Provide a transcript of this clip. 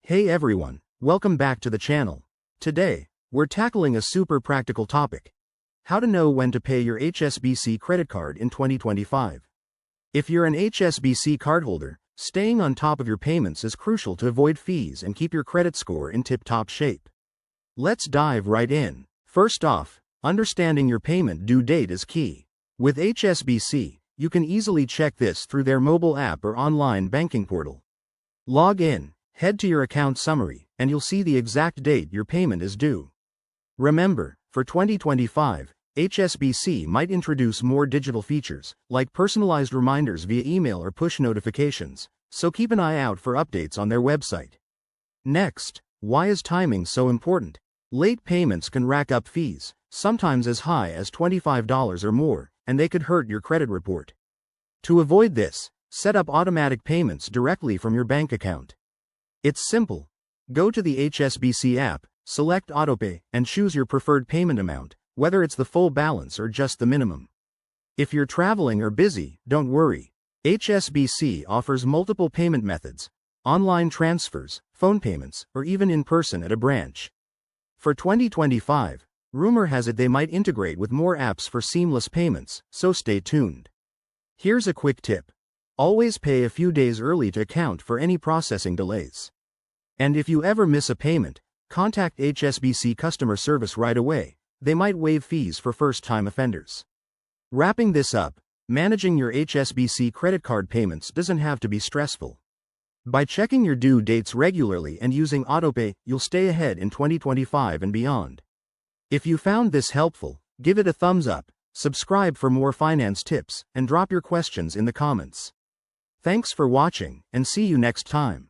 Hey everyone, welcome back to the channel. Today, we're tackling a super practical topic. How to know when to pay your HSBC credit card in 2025. If you're an HSBC cardholder, staying on top of your payments is crucial to avoid fees and keep your credit score in tip-top shape. Let's dive right in. First off, understanding your payment due date is key. With HSBC, you can easily check this through their mobile app or online banking portal. Log in, head to your account summary, and you'll see the exact date your payment is due. Remember, for 2025, HSBC might introduce more digital features, like personalized reminders via email or push notifications, so keep an eye out for updates on their website. Next, why is timing so important? Late payments can rack up fees, sometimes as high as $25 or more, and they could hurt your credit report. To avoid this, set up automatic payments directly from your bank account. It's simple. Go to the HSBC app, select AutoPay, and choose your preferred payment amount, whether it's the full balance or just the minimum. If you're traveling or busy, don't worry. HSBC offers multiple payment methods: online transfers, phone payments, or even in person at a branch. For 2025, rumor has it they might integrate with more apps for seamless payments, so stay tuned. Here's a quick tip. Always pay a few days early to account for any processing delays. And if you ever miss a payment, contact HSBC customer service right away. They might waive fees for first-time offenders. Wrapping this up, managing your HSBC credit card payments doesn't have to be stressful. By checking your due dates regularly and using AutoPay, you'll stay ahead in 2025 and beyond. If you found this helpful, give it a thumbs up, subscribe for more finance tips, and drop your questions in the comments. Thanks for watching, and see you next time.